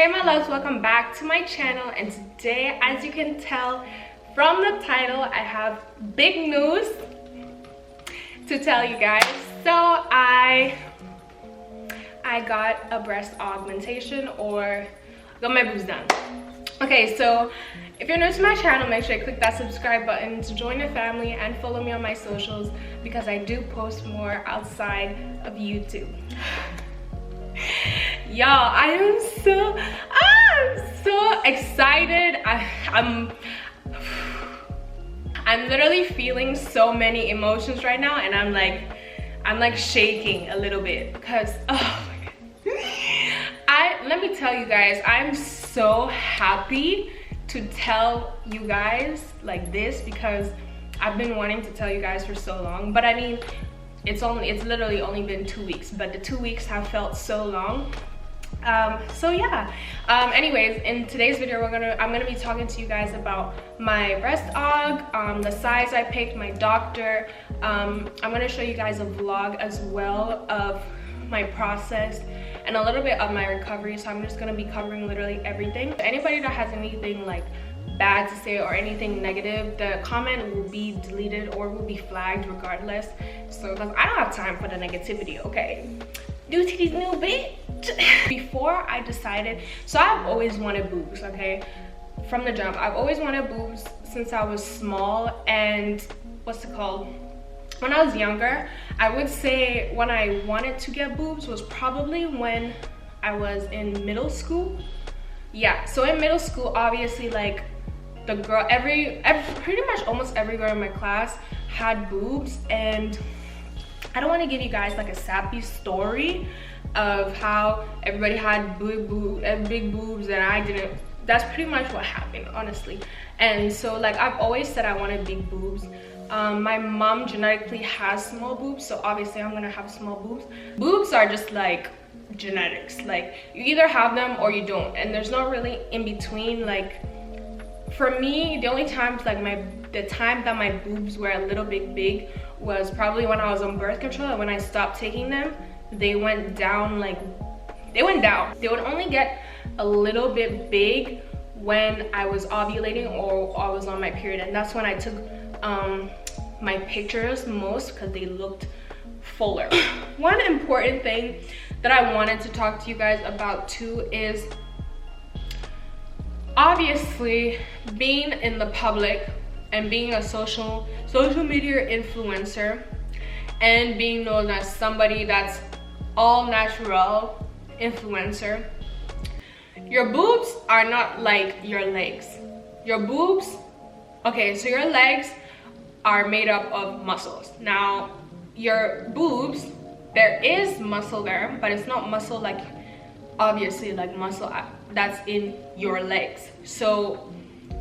Hey my loves, welcome back to my channel, and today, as you can tell from the title, I have big news to tell you guys. So I got a breast augmentation, or got my boobs done. Okay, so if you're new to my channel, make sure you click that subscribe button to join the family and follow me on my socials, because I do post more outside of YouTube. Y'all, I'm so excited. I'm literally feeling so many emotions right now, and I'm like shaking a little bit because oh my God. Let me tell you guys, I'm so happy to tell you guys like this, because I've been wanting to tell you guys for so long. But I mean, it's literally only been 2 weeks, but the 2 weeks have felt so long. So yeah, anyways, in today's video I'm gonna be talking to you guys about my breast aug, the size I picked, my doctor. I'm gonna show you guys a vlog as well of my process and a little bit of my recovery. So I'm just gonna be covering literally everything. Anybody that has anything like bad to say or anything negative, the comment will be deleted or will be flagged regardless. So because I don't have time for the negativity, okay? Due to these new bitch. Before I decided, so I've always wanted boobs, okay? From the jump, I've always wanted boobs since I was small. And what's it called? When I was younger, I would say when I wanted to get boobs was probably when I was in middle school. Yeah, so in middle school, obviously, like the girl, pretty much almost every girl in my class had boobs. And I don't want to give you guys like a sappy story of how everybody had big boobs and I didn't. That's pretty much what happened, honestly. And so like I've always said I wanted big boobs. My mom genetically has small boobs, so obviously I'm gonna have small boobs. Boobs are just like genetics, like you either have them or you don't, and there's not really in between. Like for me, the only times like the time that my boobs were a little bit big was probably when I was on birth control, and when I stopped taking them, they went down. Like they went down. They would only get a little bit big when I was ovulating or I was on my period, and that's when I took my pictures most, because they looked fuller. One important thing that I wanted to talk to you guys about too is obviously being in the public and being a social media influencer and being known as somebody that's all natural influencer. Your boobs are not like your legs. Your boobs, okay, so your legs are made up of muscles. Now your boobs, there is muscle there, but it's not muscle like obviously like muscle that's in your legs. So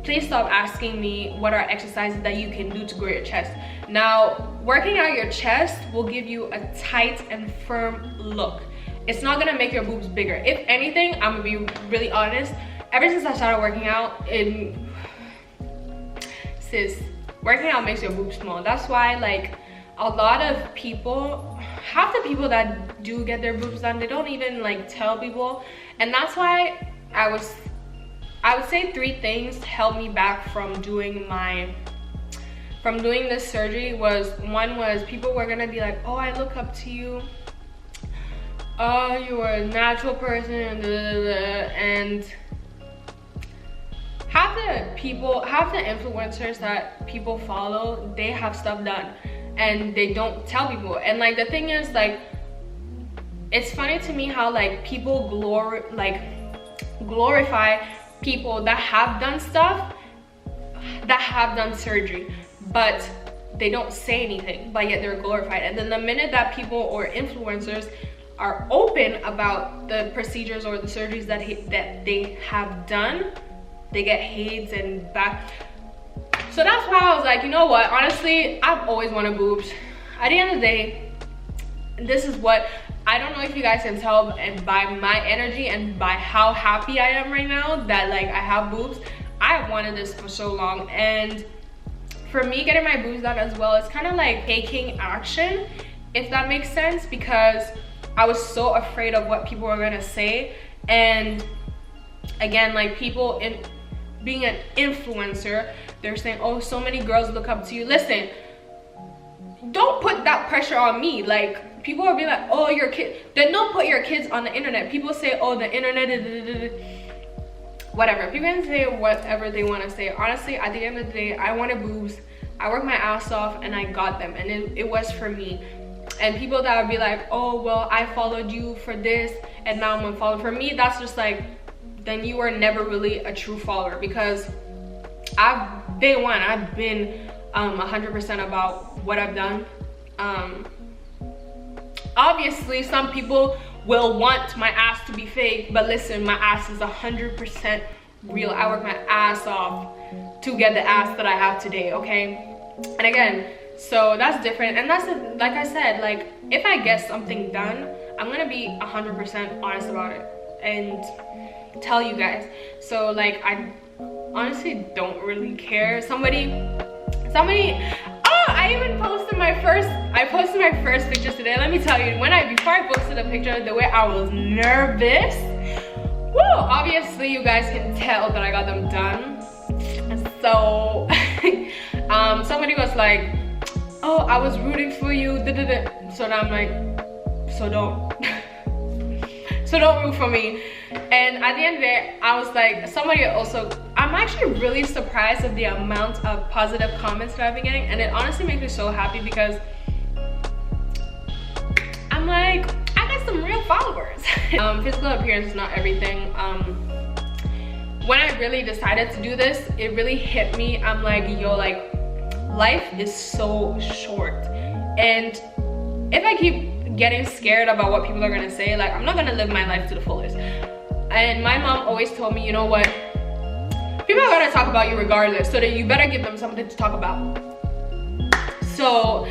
please stop asking me what are exercises that you can do to grow your chest. Now, working out your chest will give you a tight and firm look. It's not gonna make your boobs bigger. If anything, I'm gonna be really honest, ever since I started working out, working out makes your boobs small. That's why like a lot of people, half the people that do get their boobs done, they don't even like tell people. And that's why I would say 3 things held me back from doing this surgery. One was people were gonna be like, oh, I look up to you, oh, you are a natural person, and half the influencers that people follow, they have stuff done and they don't tell people. And like the thing is, like, it's funny to me how like people glorify people that have done stuff, that have done surgery, but they don't say anything, but yet they're glorified. And then the minute that people or influencers are open about the procedures or the surgeries that they have done, they get hates and back. So that's why I was like, you know what, honestly, I've always wanted boobs. At the end of the day, this is what, I don't know if you guys can tell, and by my energy and by how happy I am right now that like I have boobs, I have wanted this for so long. And for me, getting my boobs done as well, it's kind of like taking action, if that makes sense, because I was so afraid of what people were gonna say. And again, like people in being an influencer, they're saying, oh, so many girls look up to you. Listen, don't put that pressure on me. Like, people will be like, oh, your kid, then don't put your kids on the internet. People say, oh, the internet, whatever. People can say whatever they want to say. Honestly, at the end of the day, I wanted boobs. I worked my ass off and I got them, and it was for me. And people that would be like, oh, well, I followed you for this and now I'm unfollowed. For me, that's just like, then you were never really a true follower, because day one, I've been 100% about what I've done. Obviously, some people will want my ass to be fake, but listen, my ass is 100% real. I work my ass off to get the ass that I have today, okay? And again, so that's different. And that's, like I said, like, if I get something done, I'm gonna be 100% honest about it and tell you guys. So like, I honestly don't really care. Somebody, oh, I even posted my first picture today. Let me tell you, before I posted a picture, the way I was nervous, woo, obviously you guys can tell that I got them done. So somebody was like, oh, I was rooting for you, so now I'm like, so don't root for me. And at the end of the day, I was like, I'm actually really surprised at the amount of positive comments that I've been getting, and it honestly makes me so happy, because I'm like, I got some real followers. Physical appearance is not everything. When I really decided to do this, it really hit me. I'm like, yo, like, life is so short, and if I keep getting scared about what people are gonna say, like, I'm not gonna live my life to the fullest. And my mom always told me, you know what, people are gonna talk about you regardless, so that you better give them something to talk about. So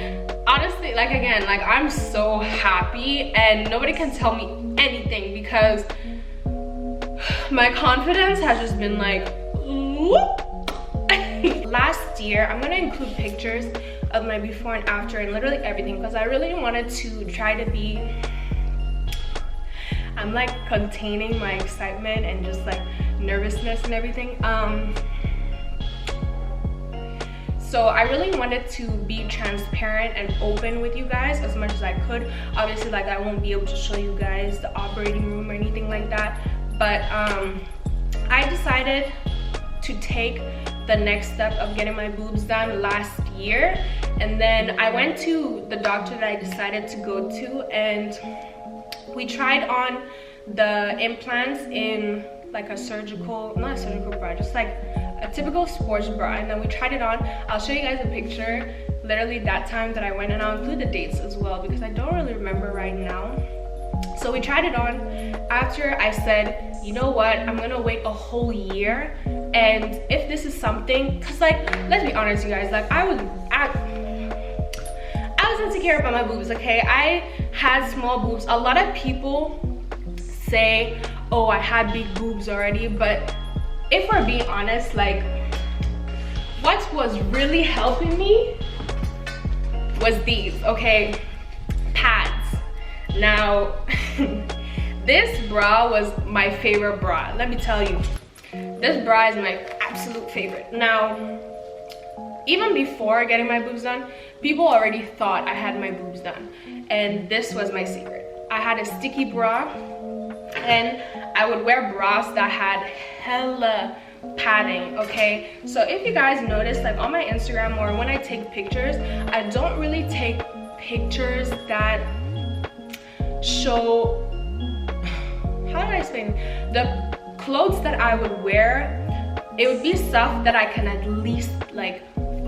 honestly, like, again, like, I'm so happy, and nobody can tell me anything, because my confidence has just been like, last year, I'm gonna include pictures of my before and after and literally everything, because I really wanted to try to be, I'm like containing my excitement and just like nervousness and everything. So I really wanted to be transparent and open with you guys as much as I could. Obviously, like, I won't be able to show you guys the operating room or anything like that, but I decided to take the next step of getting my boobs done last year. And then I went to the doctor that I decided to go to, and we tried on the implants in like a surgical, not a surgical bra, just like a typical sports bra, and then we tried it on. I'll show you guys a picture literally that time that I went, and I'll include the dates as well, because I don't really remember right now. So we tried it on. After, I said, you know what, I'm gonna wait a whole year, and if this is something, because like, let's be honest, you guys, like, I was insecure about my boobs, okay? I had small boobs. A lot of people say, oh, I had big boobs already, but if we're being honest, like, what was really helping me was these, okay? Pads. Now, this bra was my favorite bra. Let me tell you, this bra is my absolute favorite. Now, even before getting my boobs done, people already thought I had my boobs done, and this was my secret. I had a sticky bra, and I would wear bras that had hella padding, okay? So if you guys notice, like on my Instagram or when I take pictures, I don't really take pictures that show, how do I explain? The clothes that I would wear, it would be stuff that I can at least like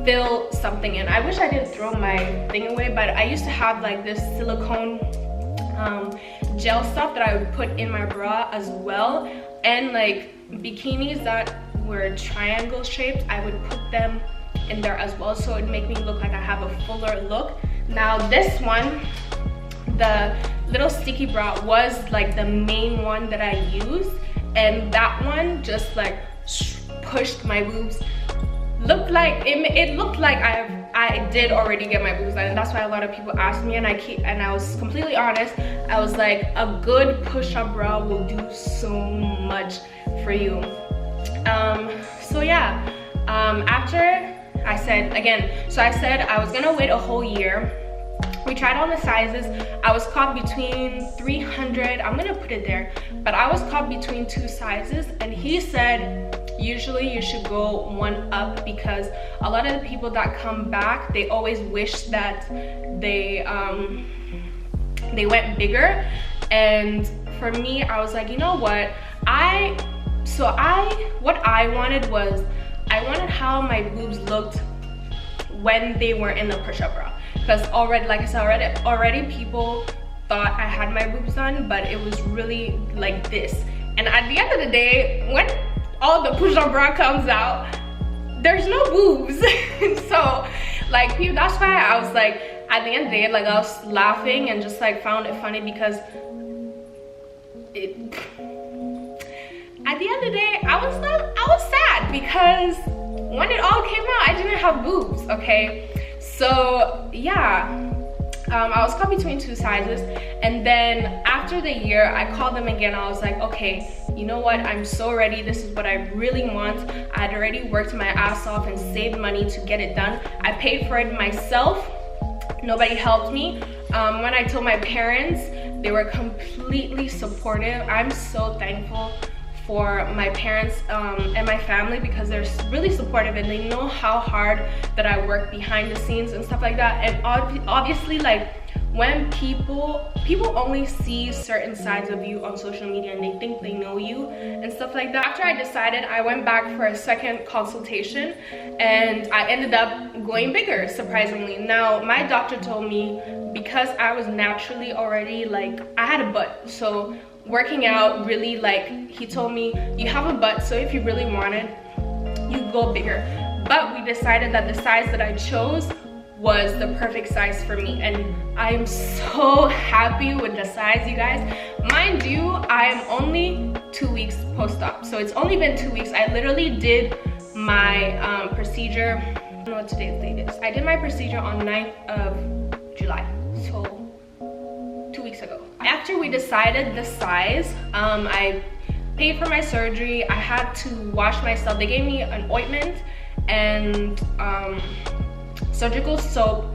fill something in. I wish I didn't throw my thing away, but I used to have like this silicone gel stuff that I would put in my bra as well, and like bikinis that were triangle shaped, I would put them in there as well, so it'd make me look like I have a fuller look. Now this one, the little sticky bra, was like the main one that I used, and that one just like pushed my boobs. Looked like it looked like I did already get my boobs done, and that's why a lot of people ask me, and I was completely honest. I was like, a good push-up bra will do so much for you. So yeah, after I said I was gonna wait a whole year. We tried all the sizes. I was caught between 300, I'm gonna put it there, but I was caught between 2 sizes, and he said usually you should go 1 up, because a lot of the people that come back, they always wish that they went bigger. And for me, I was like, you know what, what I wanted was, I wanted how my boobs looked when they were in the push-up bra. Because already, like I said, already people thought I had my boobs done, but it was really like this. And at the end of the day, when all the push-up bra comes out, there's no boobs. So like, that's why I was like, at the end of the day, like, I was laughing and just like found it funny, because at the end of the day, I was sad, because when it all came out, I didn't have boobs, okay? So yeah, I was caught between 2 sizes, and then after the year, I called them again. I was like, okay, you know what, I'm so ready. This is what I really want. I had already worked my ass off and saved money to get it done. I paid for it myself. Nobody helped me. When I told my parents, they were completely supportive. I'm so thankful for my parents and my family, because they're really supportive, and they know how hard that I work behind the scenes and stuff like that. And obviously, like, when people only see certain sides of you on social media, and they think they know you and stuff like that. After I decided, I went back for a second consultation, and I ended up going bigger, surprisingly. Now, my doctor told me, because I was naturally already, like, I had a butt, so working out really, like, he told me, you have a butt, so if you really wanted, you go bigger. But we decided that the size that I chose was the perfect size for me, and I'm so happy with the size, you guys. Mind you, I am only 2 weeks post-op, so it's only been 2 weeks. I literally did my procedure, I don't know what today's date is. I did my procedure on 9th of July, so 2 weeks ago. After we decided the size, I paid for my surgery. I had to wash myself. They gave me an ointment and surgical soap.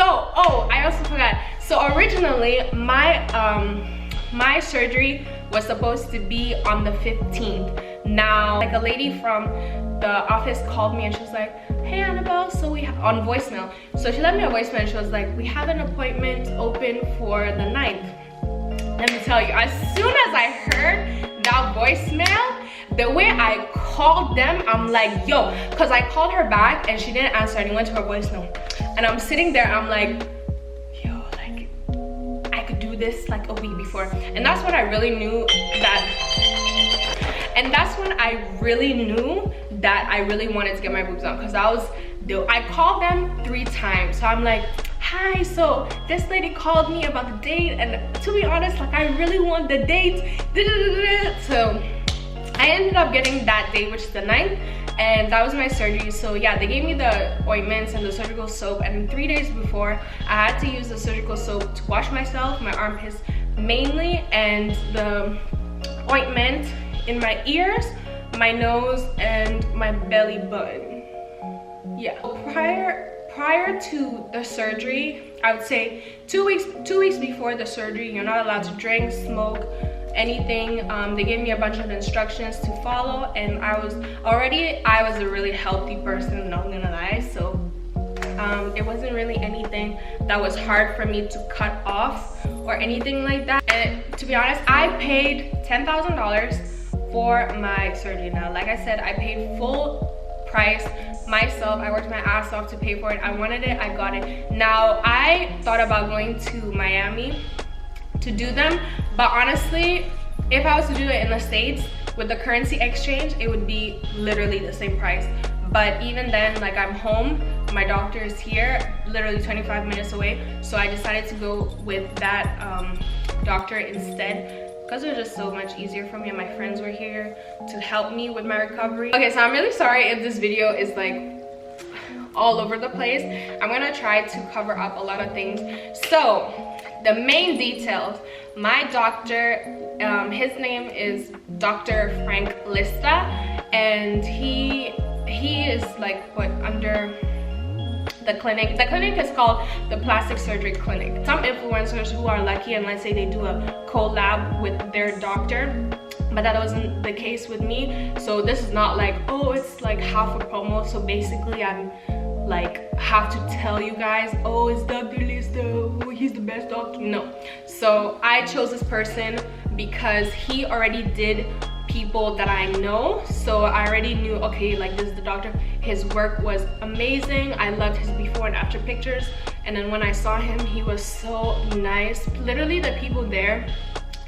Oh, I also forgot. So originally, my surgery was supposed to be on the 15th. Now, like, a lady from the office called me, and she was like, hey Annabelle, so we have on voicemail. So she left me a voicemail, and she was like, we have an appointment open for the 9th. Let me tell you, as soon as I heard that voicemail, the way I called them, I'm like, yo, because I called her back and she didn't answer, and it went to her voicemail. And I'm sitting there, I'm like, yo, like, I could do this like a week before. And that's when I really knew that, and that's when I really knew that I really wanted to get my boobs on, because I called them 3 times. So I'm like, hi, so this lady called me about the date, and to be honest, like, I really want the date. So I ended up getting that date, which is the 9th, and that was my surgery. So yeah, they gave me the ointments and the surgical soap, and 3 days before, I had to use the surgical soap to wash myself, my armpits mainly, and the ointment in my ears, my nose, and my belly button. Yeah, prior to the surgery, I would say 2 weeks before the surgery, you're not allowed to drink, smoke, anything. They gave me a bunch of instructions to follow, and I was a really healthy person, not gonna lie. So it wasn't really anything that was hard for me to cut off or anything like that. And to be honest, I paid $10,000 for my surgery. Now, like I said, I paid full price myself. I worked my ass off to pay for it. I wanted it, I got it. Now, I thought about going to Miami to do them, but honestly, if I was to do it in the States with the currency exchange, it would be literally the same price. But even then, like, I'm home, my doctor is here, literally 25 minutes away, so I decided to go with that doctor instead, because it was just so much easier for me, and my friends were here to help me with my recovery. Okay, so I'm really sorry if this video is like all over the place. I'm gonna try to cover up a lot of things. So the main details. My doctor, his name is Dr. Frank Lista, and he is like what under the clinic. The clinic is called the Plastic Surgery Clinic. Some influencers who are lucky and let's say they do a collab with their doctor, but that wasn't the case with me. So this is not like, oh, it's like half a promo. So basically I'm like have to tell you guys, oh, it's Dr. Lista, oh, he's the best doctor. No. So I chose this person because he already did people that I know, so I already knew, okay, like this is the doctor. His work was amazing. I loved his before and after pictures, and then when I saw him, he was so nice. Literally the people there,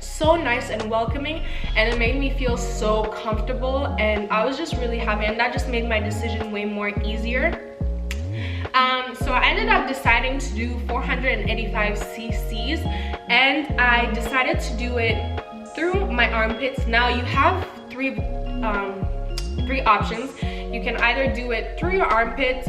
so nice and welcoming, and it made me feel so comfortable, and I was just really happy, and that just made my decision way more easier. So I ended up deciding to do 485 cc's, and I decided to do it through my armpits. Now you have three options. You can either do it through your armpits,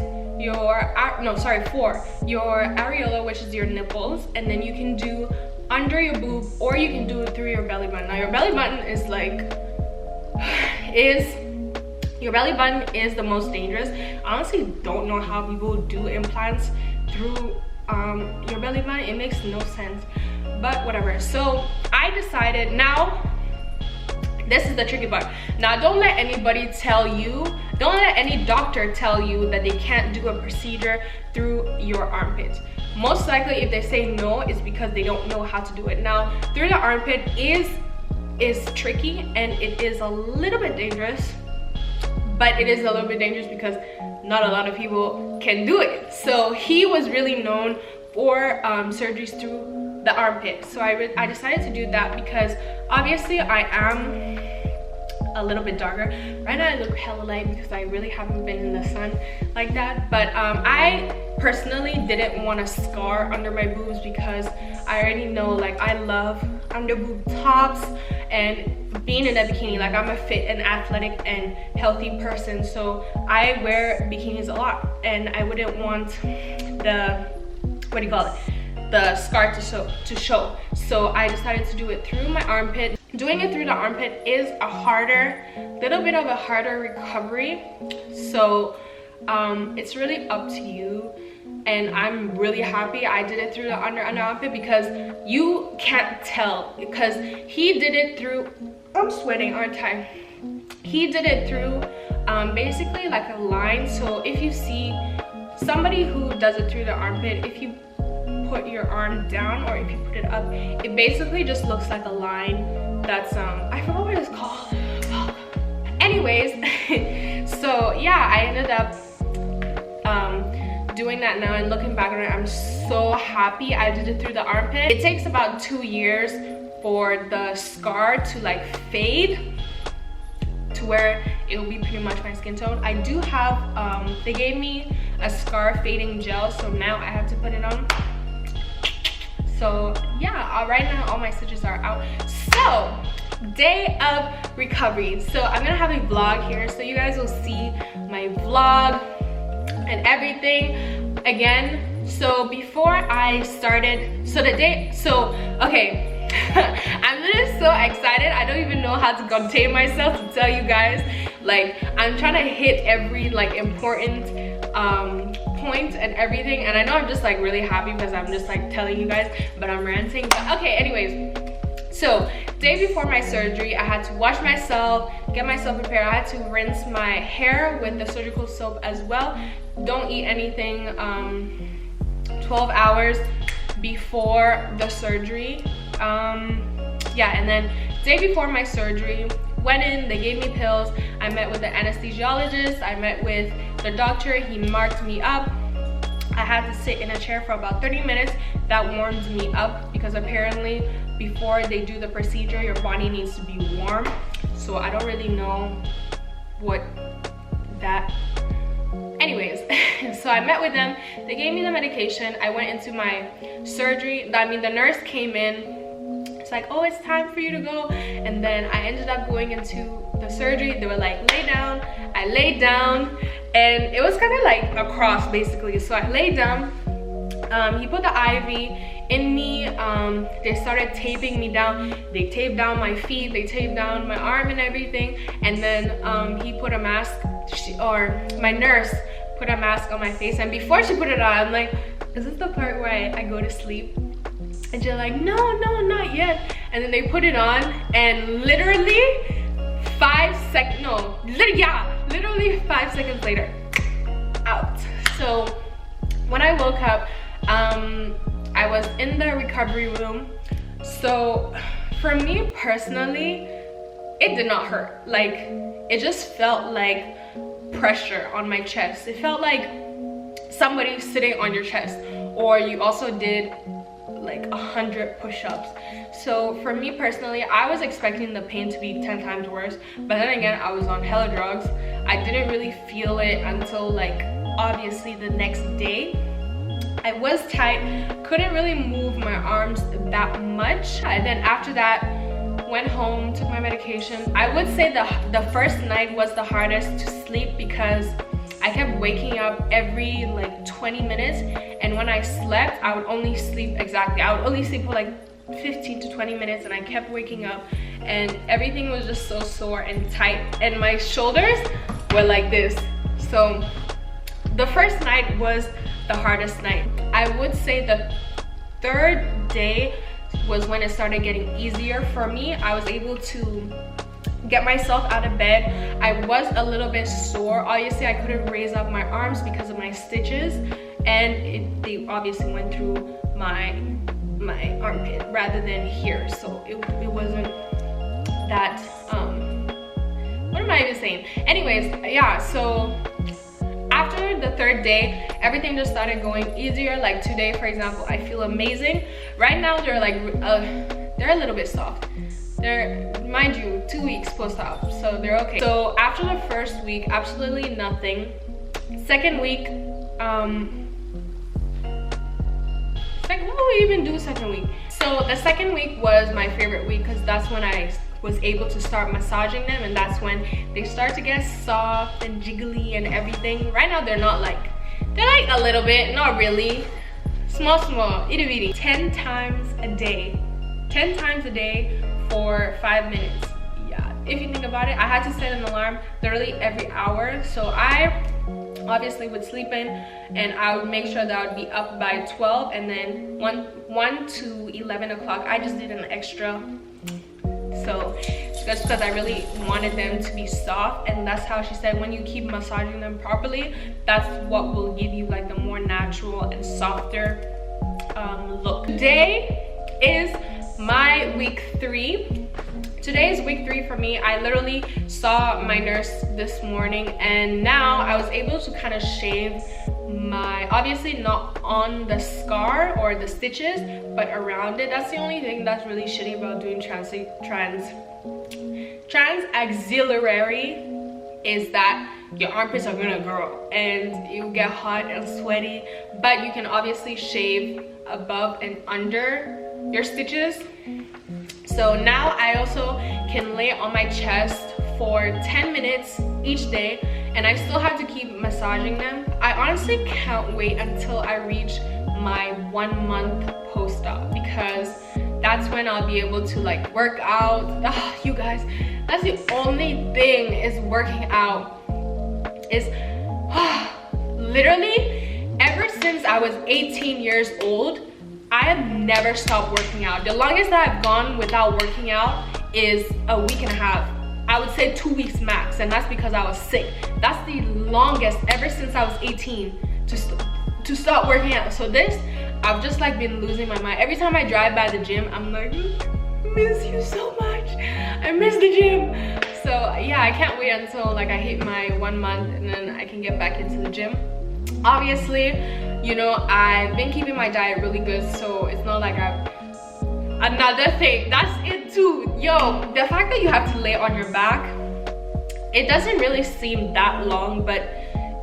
four, your areola, which is your nipples, and then you can do under your boob, or you can do it through your belly button. Now your belly button is like your belly button is the most dangerous. I honestly don't know how people do implants through your belly button. It makes no sense, but whatever. So I decided, now this is the tricky part. Now don't let anybody tell you, don't let any doctor tell you that they can't do a procedure through your armpit. Most likely if they say no, it's because they don't know how to do it. Now through the armpit is tricky, and it is a little bit dangerous, but it is a little bit dangerous because not a lot of people can do it. So he was really known for surgeries through the armpit. So I decided to do that because obviously I am a little bit darker. Right now I look hella light because I really haven't been in the sun like that. But I personally didn't want a scar under my boobs because I already know, like, I love under boob tops and being in a bikini. Like, I'm a fit and athletic and healthy person, so I wear bikinis a lot, and I wouldn't want the, the scar to show. So I decided to do it through my armpit. Doing it through the armpit is a little bit of a harder recovery. So it's really up to you. And I'm really happy I did it through the under armpit because you can't tell, because he did it through, I'm sweating, aren't I? He did it through basically like a line. So if you see somebody who does it through the armpit, if you put your arm down or if you put it up, it basically just looks like a line that's I forgot what it's called. Anyways, so yeah, I ended up doing that now, and looking back on it, I'm so happy I did it through the armpit. It takes about 2 years for the scar to like fade to where it will be pretty much my skin tone. I do have they gave me a scar fading gel, so now I have to put it on. So yeah, right now all my stitches are out. So day of recovery. So I'm gonna have a vlog here, so you guys will see my vlog and everything again. So before I started, okay, I'm literally so excited. I don't even know how to contain myself to tell you guys. Like, I'm trying to hit every like important point and everything, and I know I'm just like really happy because I'm just like telling you guys, but I'm ranting. But okay, anyways, so day before my surgery, I had to wash myself, get myself prepared. I had to rinse my hair with the surgical soap as well. Don't eat anything 12 hours before the surgery. Yeah, and then day before my surgery, went in, they gave me pills. I met with the anesthesiologist, I met with the doctor, he marked me up. I had to sit in a chair for about 30 minutes. That warmed me up because apparently before they do the procedure, your body needs to be warm. So I don't really know what that, anyways. So I met with them, they gave me the medication. I went into my surgery. The nurse came in. It's like, oh, it's time for you to go. And then I ended up going into the surgery. They were like, lay down. I laid down, and it was kind of like a cross basically. So I laid down. He put the IV in me. They started taping me down. They taped down my feet, they taped down my arm and everything. And then he put a mask, my nurse put a mask on my face. And before she put it on, I'm like, is this the part where I go to sleep? And she's like, no, not yet. And then they put it on, and literally 5 seconds later, out. So when I woke up, I was in the recovery room. So for me personally, it did not hurt. Like, it just felt like pressure on my chest. It felt like somebody sitting on your chest, or you also did like 100 push-ups. So for me personally, I was expecting the pain to be 10 times worse, but then again, I was on hella drugs. I didn't really feel it until like obviously the next day. I was tight, couldn't really move my arms that much. And then after that, went home, took my medication. I would say the first night was the hardest to sleep because I kept waking up every like 20 minutes, and when I slept, I would only sleep for like 15 to 20 minutes, and I kept waking up, and everything was just so sore and tight, and my shoulders were like this. So the first night was the hardest night. I would say the third day was when it started getting easier for me. I was able to get myself out of bed. I was a little bit sore. Obviously, I couldn't raise up my arms because of my stitches, and they obviously went through my armpit rather than here. So it wasn't that, what am I even saying? Anyways, yeah, so after the third day, everything just started going easier. Like today, for example, I feel amazing. Right now, they're like, they're a little bit soft. They're, mind you, 2 weeks post-op, so they're okay. So after the first week, absolutely nothing. Second week, what do we even do second week? So the second week was my favorite week because that's when I was able to start massaging them, and that's when they start to get soft and jiggly and everything. Right now they're like a little bit, not really. Small, itty bitty. 10 times a day. 10 times a day for 5 minutes. Yeah, if you think about it, I had to set an alarm literally every hour. So I obviously would sleep in, and I would make sure that I would be up by 12, and then 1 to 11 o'clock I just did an extra. So just because I really wanted them to be soft, and that's how she said when you keep massaging them properly, that's what will give you like the more natural and softer look. Today is my week 3. Today is week 3 for me. I literally saw my nurse this morning, and now I was able to kind of shave my, obviously not on the scar or the stitches, but around it. That's the only thing that's really shitty about doing transaxillary, is that your armpits are gonna grow and you get hot and sweaty, but you can obviously shave above and under your stitches. So now I also can lay on my chest for 10 minutes each day, and I still have to keep massaging them. I honestly can't wait until I reach my 1 month post-op, because that's when I'll be able to like work out. You guys, that's the only thing is working out. Is literally ever since I was 18 years old, I have never stopped working out. The longest that I've gone without working out is a week and a half. I would say 2 weeks max, and that's because I was sick. That's the longest ever since I was 18 to stop working out. So this, I've just like been losing my mind. Every time I drive by the gym, I'm like, I miss you so much. I miss the gym. So yeah, I can't wait until like I hit my 1 month, and then I can get back into the gym. Obviously, you know, I've been keeping my diet really good, so it's not like another thing, that's it too. Yo, the fact that you have to lay on your back, it doesn't really seem that long, but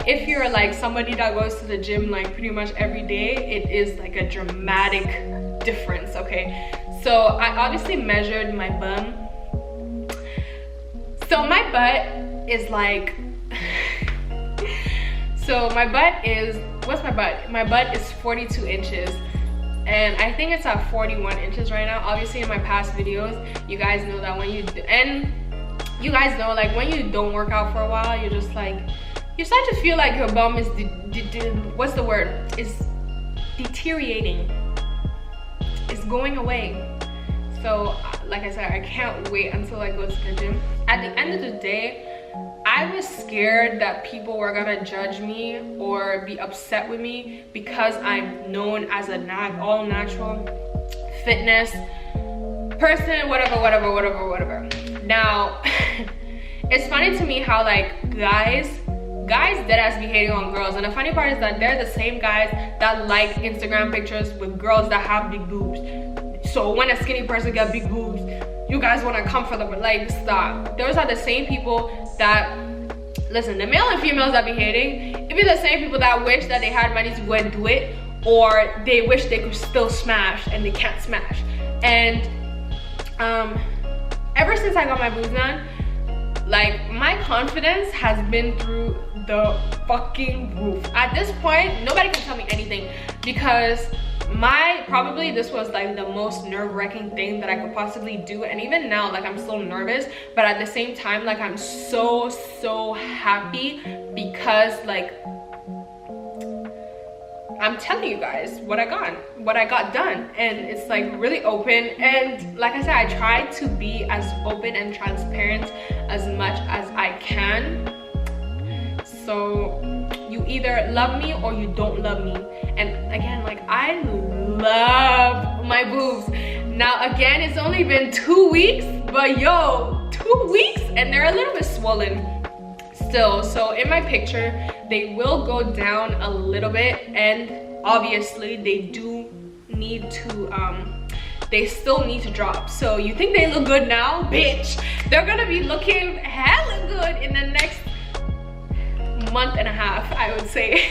if you're like somebody that goes to the gym like pretty much every day, it is like a dramatic difference. Okay, so I obviously measured my bum. So my butt is like so my butt is, what's my butt? My butt is 42 inches. and I think it's at 41 inches right now. Obviously in my past videos, you guys know that when you like when you don't work out for a while, you're just like, you start to feel like your bum is what's the word, is deteriorating, it's going away. So like I said, I can't wait until I go to the gym. At the end of the day, I was scared that people were gonna judge me or be upset with me because I'm known as a all natural fitness person, whatever. Now, it's funny to me how like guys deadass be hating on girls, and the funny part is that they're the same guys that like Instagram pictures with girls that have big boobs. So when a skinny person got big boobs, you guys want to come for them. Like, stop. Those are the same people that, listen, the male and females that be hating, it be the same people that wish that they had money to go and do it, or they wish they could still smash and they can't smash. And ever since I got my boobs done, like, my confidence has been through the fucking roof. At this point, nobody can tell me anything, because probably this was like the most nerve-wracking thing that I could possibly do. And even now, like, I'm still nervous, but at the same time, like, I'm so happy because, like, I'm telling you guys what I got done, and it's like really open. And like I said, I try to be as open and transparent as much as I can. So you either love me or you don't love me. And again, like, I love my boobs. Now again, it's only been 2 weeks, but yo, 2 weeks and they're a little bit swollen still. So in my picture, they will go down a little bit, and obviously they do need to they still need to drop. So you think they look good now? Bitch, they're gonna be looking hella good in the next month and a half, I would say.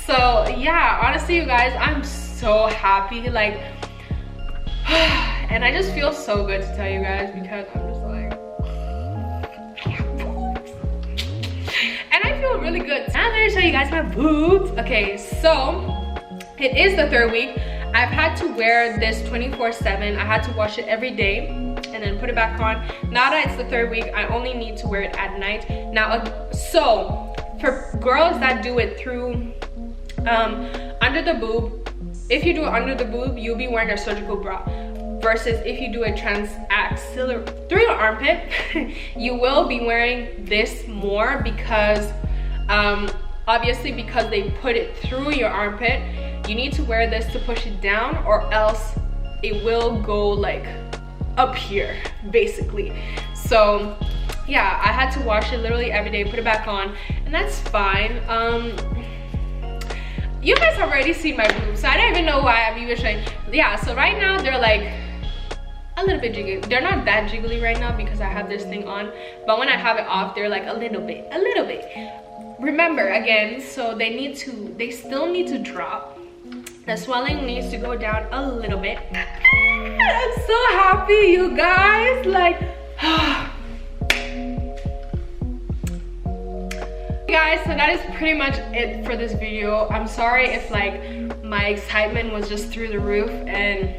So yeah, honestly, you guys, I'm so happy, like, and I just feel so good to tell you guys, because I'm just like, and I feel really good. Now I'm gonna show you guys my boobs. Okay, so it is the 3rd week. I've had to wear this 24/7. I had to wash it every day and then put it back on. Now that it's the 3rd week, I only need to wear it at night. Now, so for girls that do it through under the boob, if you do it under the boob, you'll be wearing a surgical bra, versus if you do a transaxillary through your armpit, you will be wearing this more, because obviously, because they put it through your armpit, you need to wear this to push it down, or else it will go like up here basically. So yeah, I had to wash it literally every day, put it back on, and that's fine. You guys have already seen my boobs, so I don't even know why I'm even showing. Yeah, so right now they're like a little bit jiggly. They're not that jiggly right now because I have this thing on, but when I have it off, they're like a little bit. Remember, again, so they still need to drop. The swelling needs to go down a little bit. I'm so happy, you guys, like, guys, so that is pretty much it for this video. I'm sorry if like my excitement was just through the roof and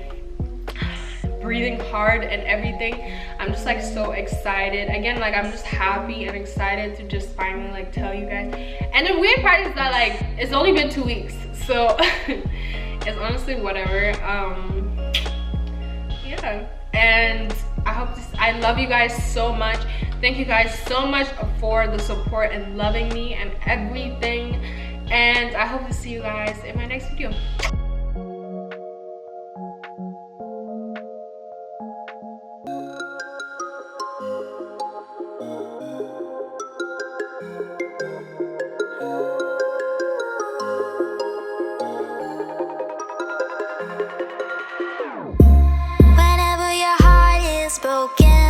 breathing hard and everything. I'm just like so excited. Again, like, I'm just happy and excited to just finally like tell you guys. And the weird part is that like it's only been 2 weeks, so it's honestly whatever. Yeah, and I love you guys so much. Thank you guys so much for the support and loving me and everything, and I hope to see you guys in my next video. Whenever your heart is broken,